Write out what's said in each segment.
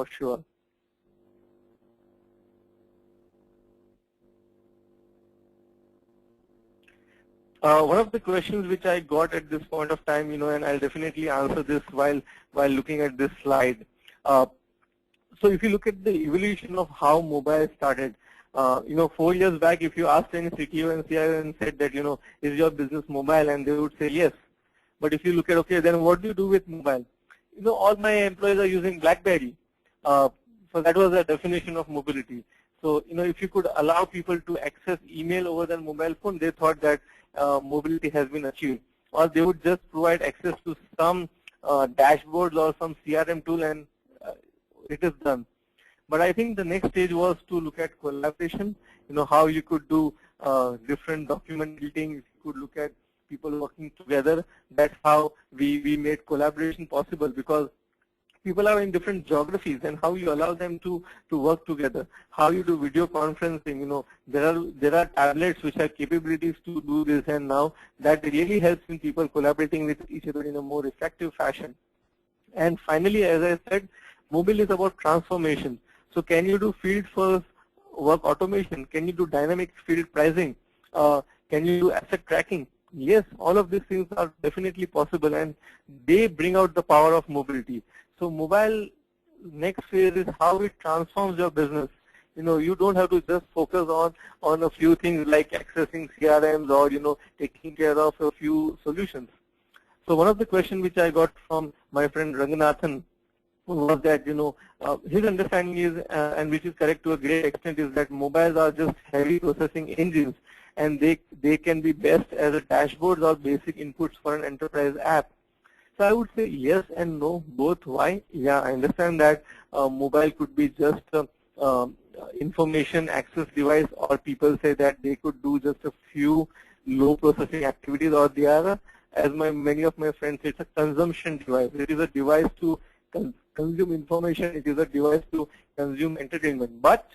for sure. One of the questions which I got at this point of time, and I'll definitely answer this while looking at this slide. So if you look at the evolution of how mobile started, 4 years back, if you asked any CTO and CIO and said that, is your business mobile, and they would say yes. But if you look at, okay, then what do you do with mobile? All my employees are using BlackBerry. So that was the definition of mobility. So, if you could allow people to access email over their mobile phone, they thought that mobility has been achieved. Or they would just provide access to some dashboards or some CRM tool, and it is done. But I think the next stage was to look at collaboration, how you could do different document editing, you could look at people working together. That's how we made collaboration possible, because people are in different geographies, and how you allow them to work together, how you do video conferencing. There are tablets which have capabilities to do this, and now that really helps in people collaborating with each other in a more effective fashion. And finally, as I said, mobile is about transformation. So can you do field first work automation? Can you do dynamic field pricing? Can you do asset tracking? Yes, all of these things are definitely possible, and they bring out the power of mobility. So mobile next phase is how it transforms your business. You don't have to just focus on a few things like accessing CRMs or taking care of a few solutions. So one of the questions which I got from my friend Ranganathan was that his understanding is, and which is correct to a great extent, is that mobiles are just heavy processing engines, and they can be best as a dashboards or basic inputs for an enterprise app. So I would say yes and no, both. Why? Yeah, I understand that mobile could be just information access device, or people say that they could do just a few low processing activities, or they are, as many of my friends say, it's a consumption device. It is a device to consume information. It is a device to consume entertainment. But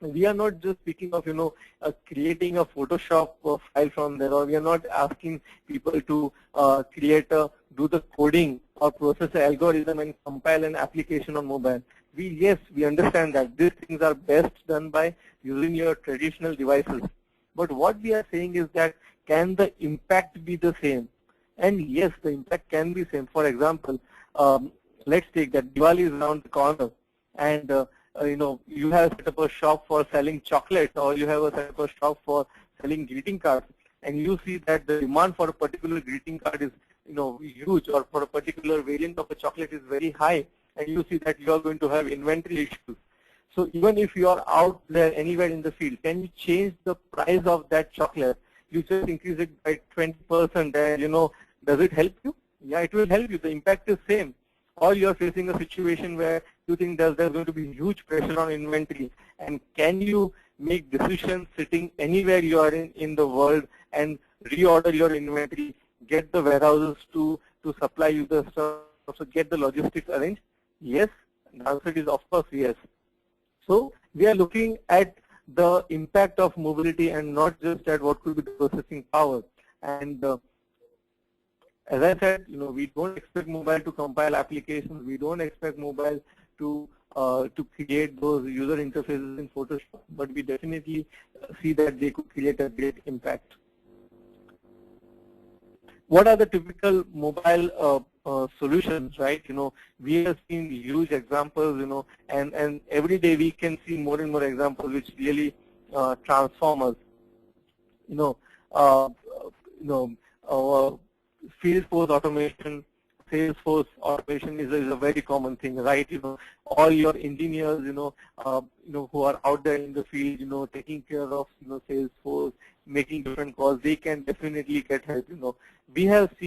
we are not just speaking of creating a Photoshop file from there, or we are not asking people to do the coding or process the algorithm and compile an application on mobile. Yes, we understand that these things are best done by using your traditional devices. But what we are saying is that, can the impact be the same? And yes, the impact can be same. For example, let's take that Diwali is around the corner, and you have set up a shop for selling chocolate, or you have set up a shop for selling greeting cards, and you see that the demand for a particular greeting card is huge, or for a particular variant of a chocolate is very high, and you see that you are going to have inventory issues. So even if you are out there anywhere in the field, can you change the price of that chocolate? You just increase it by 20%, and does it help you? Yeah, it will help you. The impact is same. Or you are facing a situation where you think there's going to be huge pressure on inventory, and can you make decisions sitting anywhere you are in the world and reorder your inventory, get the warehouses to supply you the stuff, so get the logistics arranged? Yes, the answer is of course yes. So we are looking at the impact of mobility and not just at what could be the processing power. And as I said, we don't expect mobile to compile applications. We don't expect mobile to create those user interfaces in Photoshop, but we definitely see that they could create a great impact. What are the typical mobile solutions, right? We have seen huge examples, and every day we can see more and more examples which really transform us. Field force automation, Salesforce automation is a very common thing, right? All your engineers, who are out there in the field, taking care of, Salesforce, making different calls, they can definitely get help. We have seen